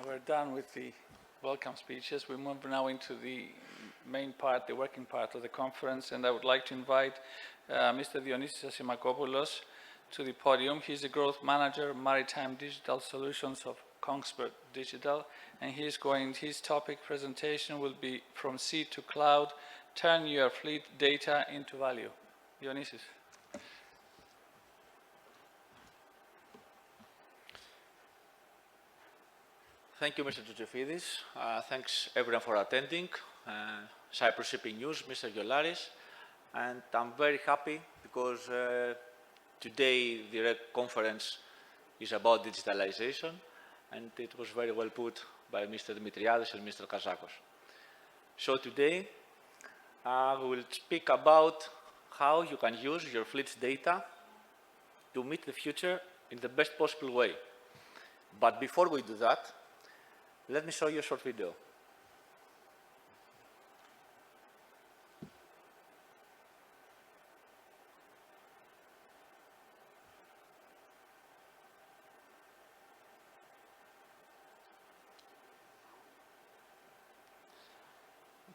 We're done with the welcome speeches. We move now into the main part, the working part of the conference, and I would like to invite Mr. Dionysis Asimakopoulos to the podium. He's the Growth Manager, Maritime Digital Solutions of Kongsberg Digital, and his topic presentation will be From Sea to Cloud, Turn Your Fleet Data into Value. Dionysis. Thank you, Mr. Tsoufidis. Thanks everyone for attending. Cyprus Shipping News, Mr. Yolaris. And I'm very happy because today the conference is about digitalization, and it was very well put by Mr. Dimitriadis and Mr. Kazakos. So today we will speak about how you can use your fleet's data to meet the future in the best possible way. But before we do that, let me show you a short video.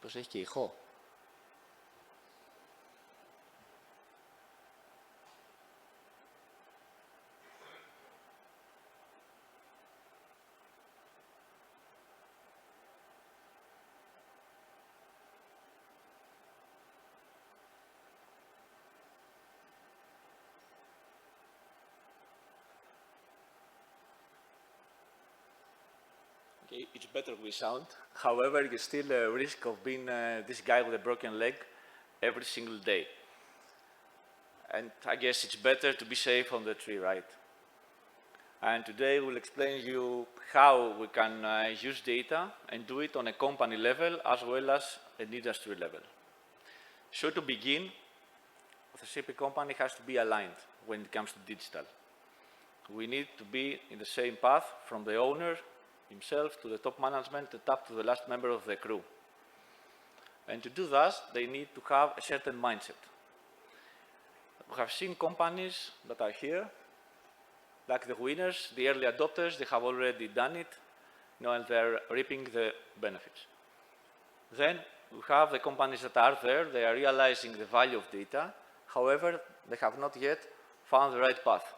Πως έχει και ηχό. It's better with sound. However, you still risk of being this guy with a broken leg every single day. And I guess it's better to be safe on the tree, right? And today we'll explain you how we can use data and do it on a company level as well as an industry level. So to begin, the shipping company has to be aligned when it comes to digital. We need to be in the same path from the owner himself to the top management and up to the last member of the crew. And to do that, they need to have a certain mindset. We have seen companies that are here, like the winners, the early adopters, they have already done it, and they're reaping the benefits. Then we have the companies that are there, they are realizing the value of data, however, they have not yet found the right path.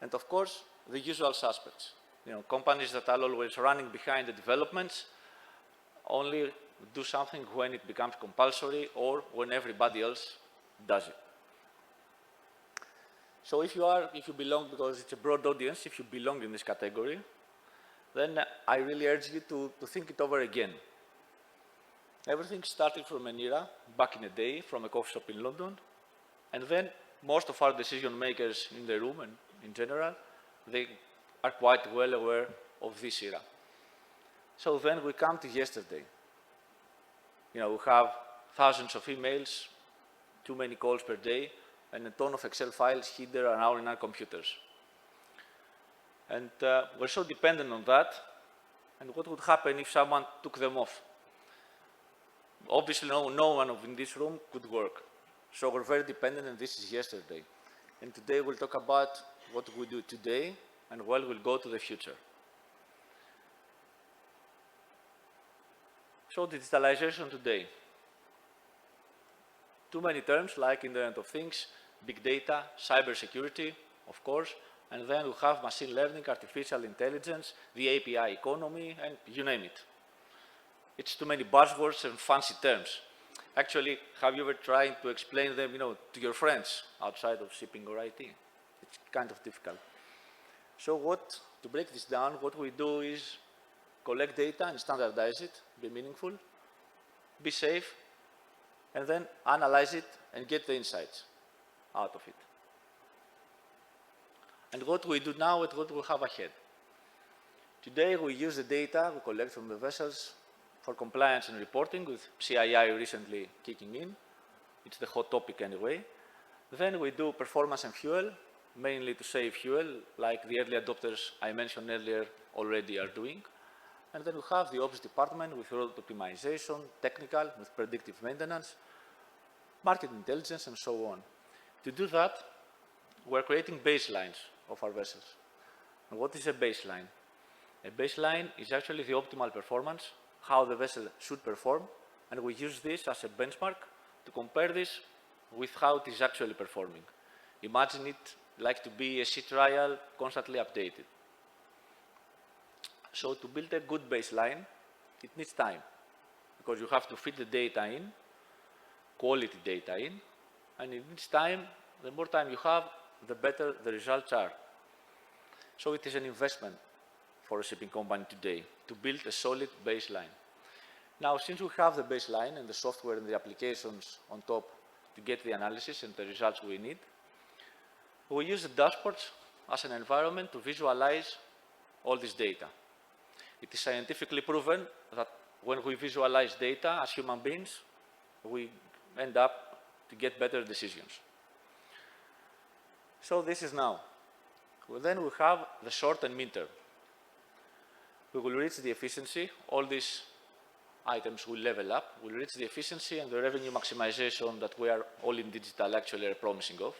And of course, the usual suspects. Companies that are always running behind the developments only do something when it becomes compulsory or when everybody else does it. So if you belong, because it's a broad audience, if you belong in this category, then I really urge you to think it over again. Everything started from an era, back in the day, from a coffee shop in London, and then most of our decision makers in the room and in general, they are quite well aware of this era. So then we come to yesterday. We have thousands of emails, too many calls per day, and a ton of Excel files hidden around in our computers. And we're so dependent on that, and what would happen if someone took them off? Obviously, no one in this room could work. So we're very dependent, and this is yesterday. And today we'll talk about what we do today, and well, we'll go to the future. So digitalization today. Too many terms like Internet of Things, big data, cybersecurity, of course, and then we have machine learning, artificial intelligence, the API economy, and you name it. It's too many buzzwords and fancy terms. Actually, have you ever tried to explain them, to your friends outside of shipping or IT? It's kind of difficult. So to break this down, what we do is collect data and standardize it, be meaningful, be safe, and then analyze it and get the insights out of it. And what we do now and what we have ahead. Today we use the data we collect from the vessels for compliance and reporting, with CII recently kicking in. It's the hot topic anyway. Then we do performance and fuel, mainly to save fuel, like the early adopters I mentioned earlier already are doing. And then we have the ops department with road optimization, technical, with predictive maintenance, market intelligence, and so on. To do that, we're creating baselines of our vessels. And what is a baseline? A baseline is actually the optimal performance, how the vessel should perform, and we use this as a benchmark to compare this with how it is actually performing. Imagine it like to be a sea trial constantly updated. So to build a good baseline, it needs time, because you have to feed the data in, quality data in, and it needs time. The more time you have, the better the results are. So it is an investment for a shipping company today to build a solid baseline. Now, since we have the baseline and the software and the applications on top to get the analysis and the results we need, we use the dashboards as an environment to visualize all this data. It is scientifically proven that when we visualize data as human beings, we end up to get better decisions. So this is now. Well, then we have the short and midterm. We will reach the efficiency. All these items will level up. We'll reach the efficiency and the revenue maximization that we are all in digital actually are promising of.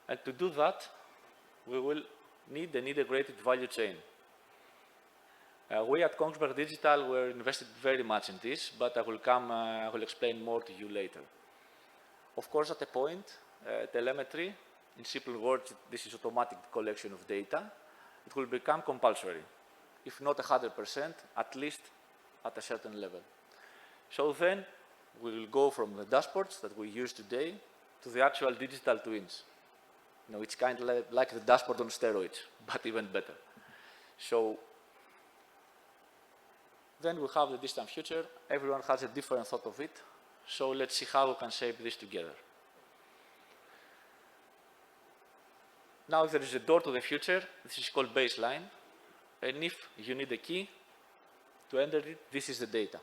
And to do that, we will need an integrated value chain. We at Kongsberg Digital were invested very much in this, but I will explain more to you later. Of course, at a point, telemetry, in simple words, this is automatic collection of data, it will become compulsory. If not 100%, at least at a certain level. So then, we will go from the dashboards that we use today to the actual digital twins. You know, it's kind of like the dashboard on steroids, but even better. So then we have the distant future. Everyone has a different thought of it. So let's see how we can shape this together. Now, if there is a door to the future, this is called baseline. And if you need a key to enter it, this is the data.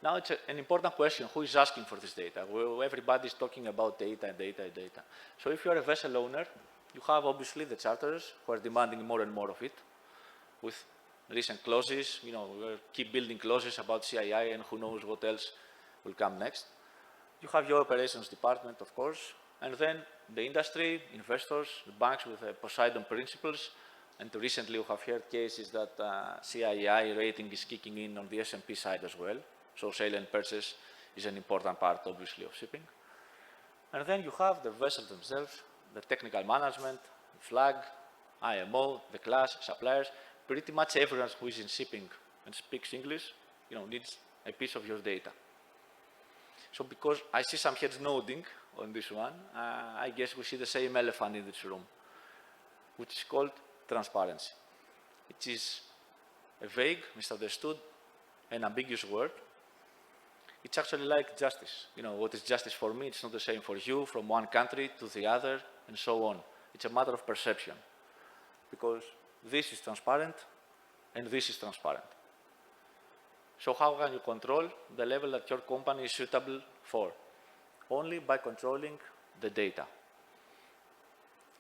Now, it's an important question. Who is asking for this data? Well, everybody is talking about data, data, data. So if you are a vessel owner, you have obviously the charterers who are demanding more and more of it with recent clauses. You know, we keep building clauses about CII and who knows what else will come next. You have your operations department, of course, and then the industry, investors, the banks with Poseidon principles. And recently we have heard cases that CII rating is kicking in on the S&P side as well. So sale and purchase is an important part, obviously, of shipping. And then you have the vessels themselves, the technical management, the flag, IMO, the class, suppliers. Pretty much everyone who is in shipping and speaks English, you know, needs a piece of your data. So because I see some heads nodding on this one, I guess we see the same elephant in this room, which is called transparency. It is a vague, misunderstood, and ambiguous word. It's actually like justice. You know, what is justice for me, it's not the same for you, from one country to the other, and so on. It's a matter of perception, because this is transparent, and this is transparent. So how can you control the level that your company is suitable for? Only by controlling the data.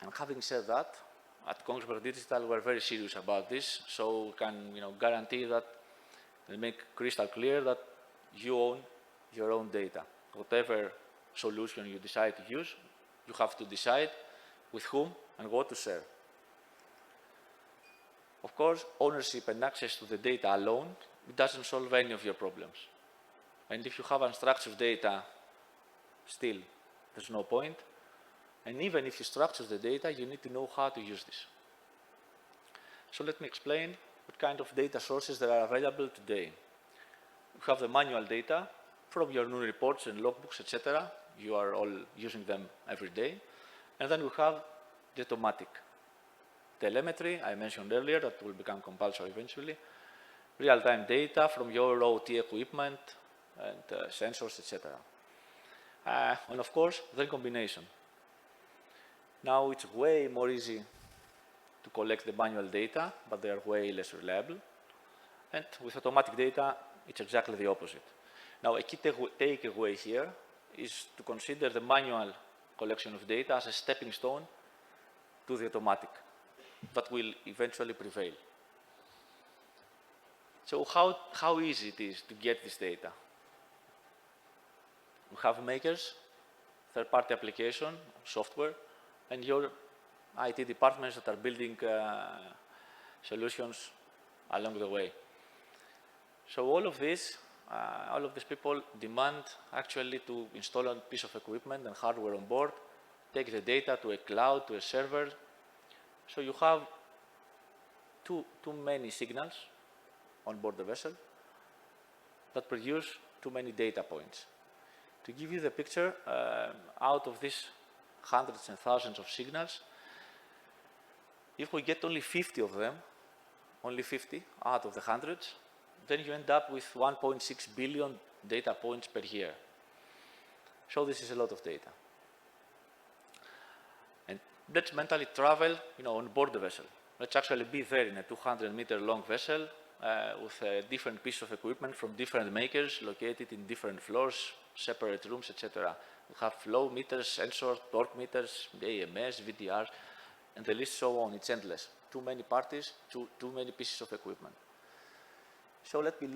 And having said that, at Kongsberg Digital, we're very serious about this, so we can, you know, guarantee that and make crystal clear that you own your own data. Whatever solution you decide to use, you have to decide with whom and what to share. Of course, ownership and access to the data alone, it doesn't solve any of your problems. And if you have unstructured data, still, there's no point. And even if you structure the data, you need to know how to use this. So let me explain what kind of data sources there are available today. You have the manual data from your new reports and logbooks, etc. You are all using them every day. And then we have the automatic. Telemetry, I mentioned earlier, that will become compulsory eventually. Real-time data from your OT equipment and sensors, etc. And of course, the combination. Now it's way more easy to collect the manual data, but they are way less reliable. And with automatic data, it's exactly the opposite. Now, a key takeaway here is to consider the manual collection of data as a stepping stone to the automatic that will eventually prevail. So how easy it is to get this data? We have makers, third-party application, software, and your IT departments that are building solutions along the way. So all of these people demand actually to install a piece of equipment and hardware on board, take the data to a cloud, to a server. So you have too many signals on board the vessel that produce too many data points. To give you the picture, out of these hundreds and thousands of signals, if we get only 50 of them, only 50 out of the hundreds, then you end up with 1.6 billion data points per year. So this is a lot of data. And let's mentally travel, on board the vessel. Let's actually be there in a 200-meter long vessel with a different piece of equipment from different makers located in different floors, separate rooms, etc. We have flow meters, sensors, torque meters, AMS, VDRs, and the list so on. It's endless. Too many parties, too many pieces of equipment. So let me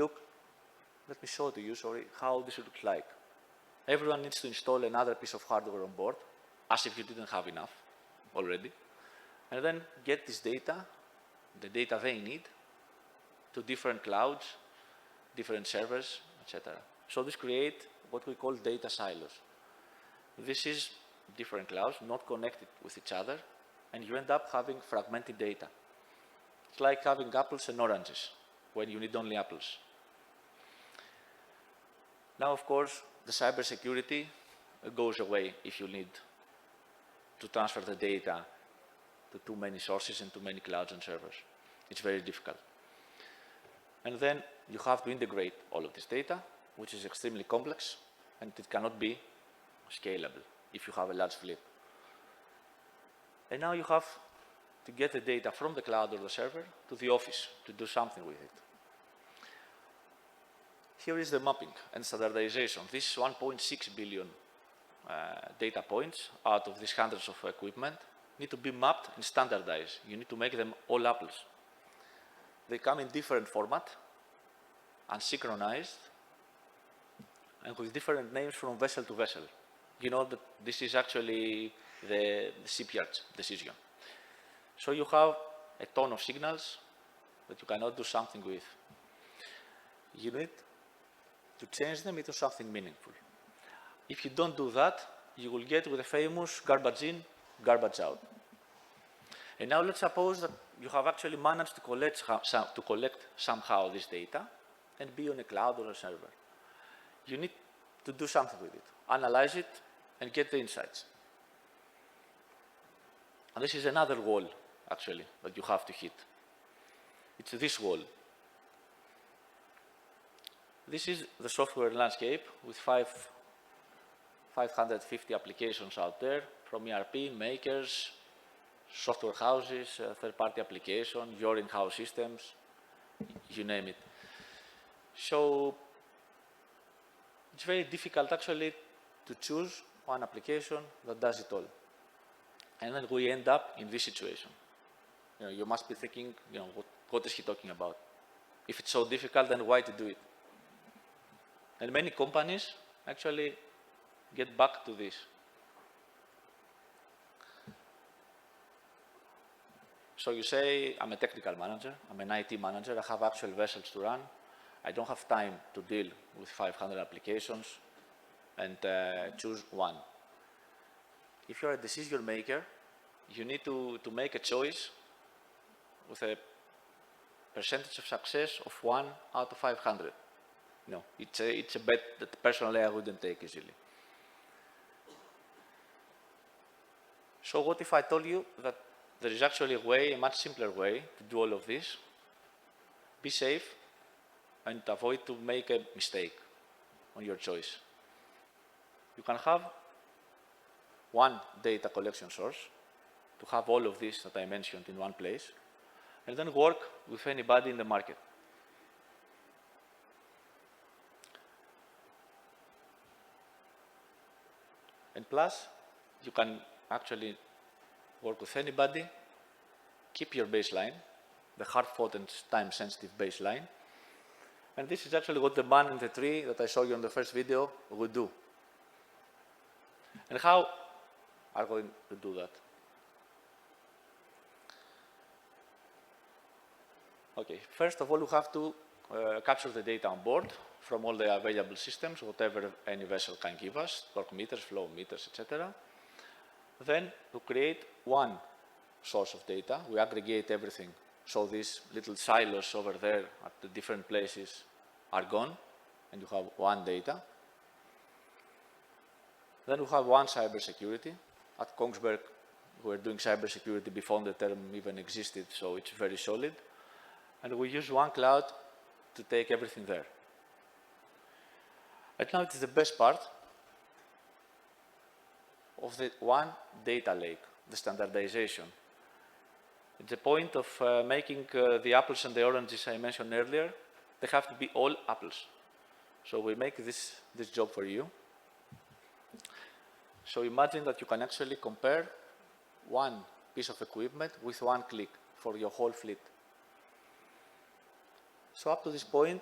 show to you, how this looks like. Everyone needs to install another piece of hardware on board, as if you didn't have enough already, and then get this data, the data they need, to different clouds, different servers, etc. So this creates what we call data silos. This is different clouds, not connected with each other, and you end up having fragmented data. It's like having apples and oranges when you need only apples. Now, of course, the cybersecurity goes away if you need to transfer the data to too many sources and too many clouds and servers. It's very difficult. And then you have to integrate all of this data, which is extremely complex, and it cannot be scalable if you have a large fleet. And now you have to get the data from the cloud or the server to the office to do something with it. Here is the mapping and standardization. This 1.6 billion data points out of these hundreds of equipment need to be mapped and standardized. You need to make them all apples. They come in different format, unsynchronized, and with different names from vessel to vessel. You know that this is actually the shipyard's decision. So you have a ton of signals that you cannot do something with. You need to change them into something meaningful. If you don't do that, you will get with the famous garbage in, garbage out. And now let's suppose that you have actually managed to collect somehow this data and be on a cloud or a server. You need to do something with it, analyze it, and get the insights. And this is another wall, actually, that you have to hit. It's this wall. This is the software landscape with 550 applications out there, from ERP, makers, software houses, third-party applications, your in-house systems, you name it. So it's very difficult, actually, to choose one application that does it all. And then we end up in this situation. You must be thinking, what is he talking about? If it's so difficult, then why to do it? And many companies actually get back to this. So you say, I'm a technical manager, I'm an IT manager, I have actual vessels to run, I don't have time to deal with 500 applications and choose one. If you're a decision maker, you need to make a choice with a percentage of success of 1 out of 500. No, it's a bet that personally I wouldn't take easily. So what if I told you that there is actually a much simpler way to do all of this? Be safe and avoid to make a mistake on your choice. You can have one data collection source to have all of this that I mentioned in one place, and then work with anybody in the market. And plus, you can actually work with anybody, keep your baseline, the hard-fought and time-sensitive baseline. And this is actually what the man in the tree that I showed you in the first video would do. And how are we going to do that? Okay, first of all, we have to capture the data on board from all the available systems, whatever any vessel can give us, torque meters, flow meters, etc. Then to create one source of data, we aggregate everything. So these little silos over there at the different places are gone, and you have one data. Then we have one cybersecurity. At Kongsberg, we're doing cybersecurity before the term even existed, so it's very solid. And we use one cloud to take everything there. And now it is the best part of the one data lake, the standardization. It's the point of making the apples and the oranges I mentioned earlier, they have to be all apples. So we make this job for you. So imagine that you can actually compare one piece of equipment with one click for your whole fleet. So up to this point,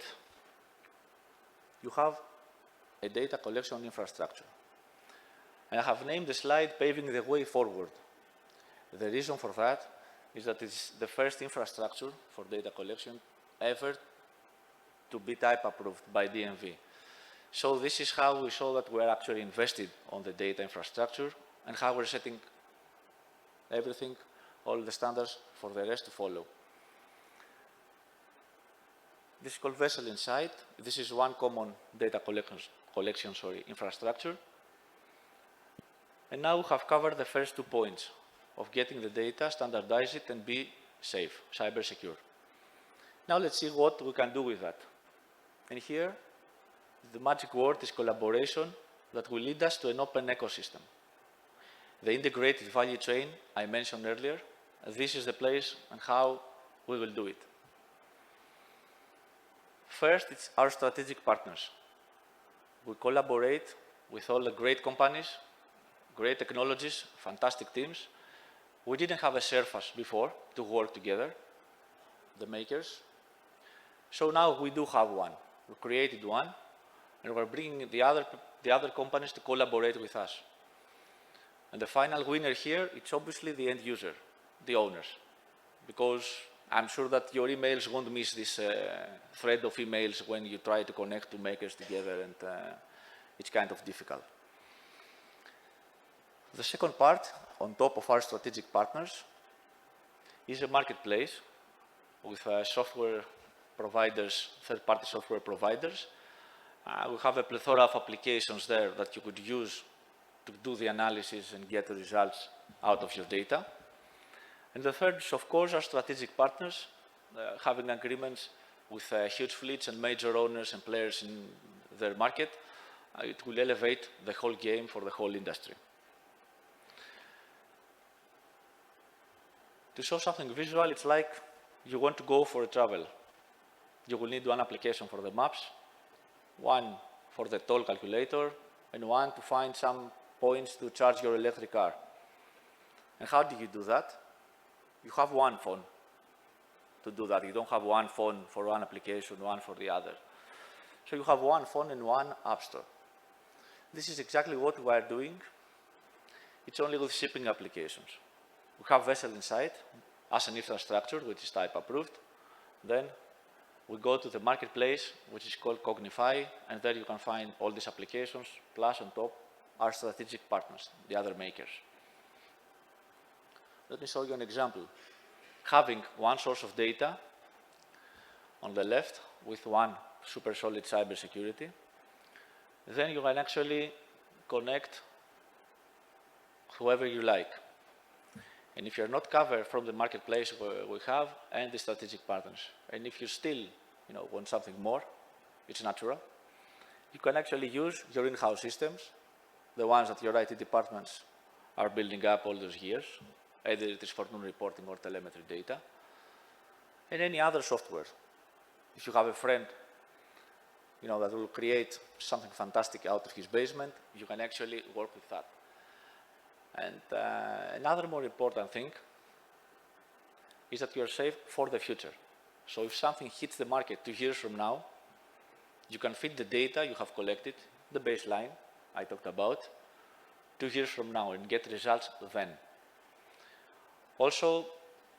you have a data collection infrastructure. And I have named the slide Paving the Way Forward. The reason for that is that it's the first infrastructure for data collection ever to be type approved by DNV. So this is how we show that we're actually invested on the data infrastructure and how we're setting everything, all the standards for the rest to follow. This is called Vessel Insight. This is one common data collection infrastructure. And now we have covered the first 2 points of getting the data, standardize it, and be safe, cyber secure. Now let's see what we can do with that. And here, the magic word is collaboration that will lead us to an open ecosystem. The integrated value chain I mentioned earlier, this is the place and how we will do it. First, it's our strategic partners. We collaborate with all the great companies, great technologies, fantastic teams. We didn't have a surface before to work together, the makers. So now we do have one. We created one, and we're bringing the other companies to collaborate with us. And the final winner here, it's obviously the end user, the owners, because I'm sure that your emails won't miss this thread of emails when you try to connect two makers together, and it's kind of difficult. The second part, on top of our strategic partners, is a marketplace with software providers, third-party software providers. We have a plethora of applications there that you could use to do the analysis and get the results out of your data. And the third is, of course, our strategic partners, having agreements with huge fleets and major owners and players in their market. It will elevate the whole game for the whole industry. To show something visual, it's like you want to go for a travel. You will need one application for the maps, one for the toll calculator, and one to find some points to charge your electric car. And how do you do that? You have one phone to do that. You don't have one phone for one application, one for the other. So you have one phone and one app store. This is exactly what we are doing. It's only with shipping applications. We have Vessel Insight as an infrastructure, which is type approved. Then we go to the marketplace, which is called Cognify, and there you can find all these applications, plus on top our strategic partners, the other makers. Let me show you an example. Having one source of data on the left with one super solid cybersecurity, then you can actually connect whoever you like. And if you're not covered from the marketplace we have and the strategic partners, and if you still want something more, it's natural, you can actually use your in-house systems, the ones that your IT departments are building up all those years, either it is for non-reporting or telemetry data, and any other software. If you have a friend that will create something fantastic out of his basement, you can actually work with that. And another more important thing is that you are safe for the future. So if something hits the market 2 years from now, you can feed the data you have collected, the baseline I talked about, 2 years from now and get results then. Also,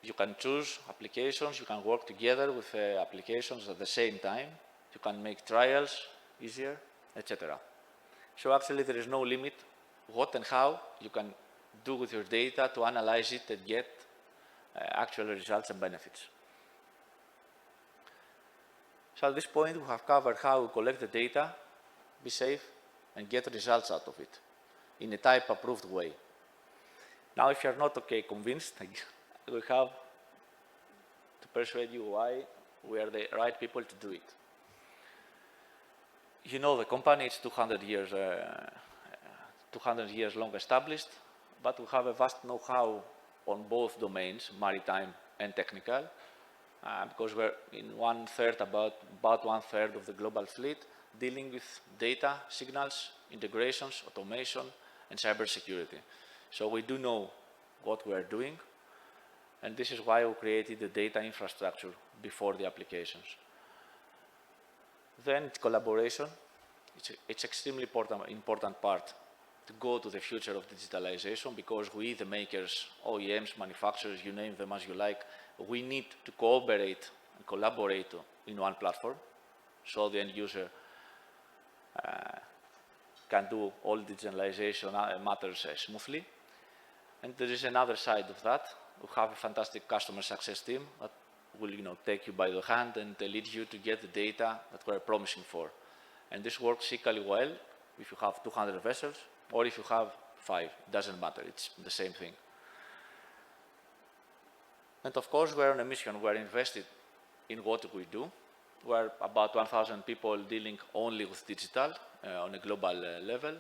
You can choose applications, you can work together with applications at the same time, you can make trials easier, etc. So actually there is no limit what and how you can do with your data to analyze it and get actual results and benefits. So at this point we have covered how we collect the data, be safe, and get results out of it in a type-approved way. Now if you're not convinced, we have to persuade you why we are the right people to do it. You know, the company is 200 years long established, but we have a vast know-how on both domains, maritime and technical, because we're in about one third of the global fleet dealing with data, signals, integrations, automation, and cybersecurity. So we do know what we are doing, and this is why we created the data infrastructure before the applications. Then collaboration. It's extremely important part to go to the future of digitalization, because we, the makers, OEMs, manufacturers, you name them as you like, we need to cooperate and collaborate in one platform so the end user can do all digitalization matters smoothly. And there is another side of that. We have a fantastic customer success team that will take you by the hand and lead you to get the data that we're promising for. And this works equally well if you have 200 vessels or if you have 5. It doesn't matter, it's the same thing. And of course, we're on a mission. We're invested in what we do. We're about 1,000 people dealing only with digital on a global level.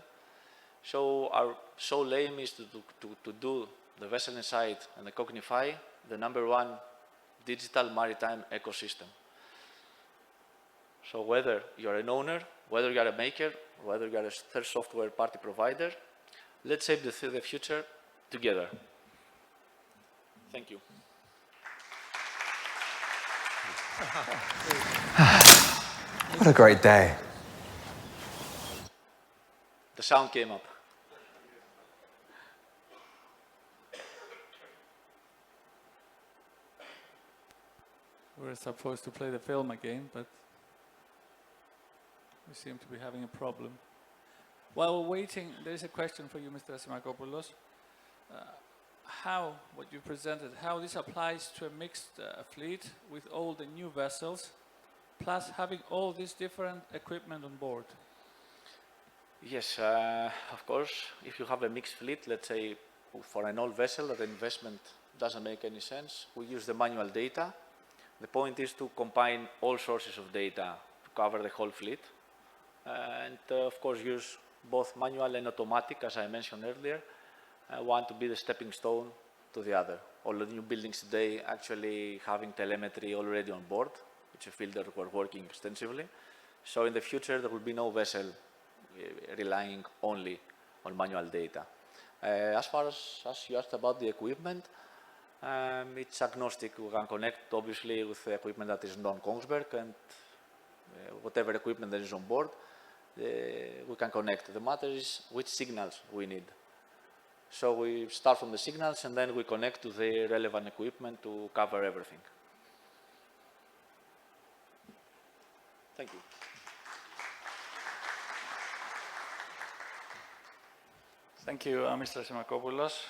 So our sole aim is to do the Vessel Insight and the Cognify the #1 digital maritime ecosystem. So whether you're an owner, whether you're a maker, whether you're a third software party provider, let's shape the future together. Thank you. What a great day. The sound came up. We're supposed to play the film again, but we seem to be having a problem. While we're waiting, there is a question for you, Mr. Asimakopoulos. What you presented, how this applies to a mixed fleet with all the new vessels, plus having all this different equipment on board. Yes, of course, if you have a mixed fleet, let's say for an old vessel, the investment doesn't make any sense. We use the manual data. The point is to combine all sources of data to cover the whole fleet. And of course, use both manual and automatic, as I mentioned earlier. One to be the stepping stone to the other. All the new buildings today actually having telemetry already on board, which is a field that we're working extensively. So in the future, there will be no vessel relying only on manual data. As far as you asked about the equipment, it's agnostic. We can connect, obviously, with the equipment that is non-Kongsberg, and whatever equipment that is on board, we can connect. The matter is which signals we need. So we start from the signals, and then we connect to the relevant equipment to cover everything. Thank you. Thank you, Mr. Asimakopoulos.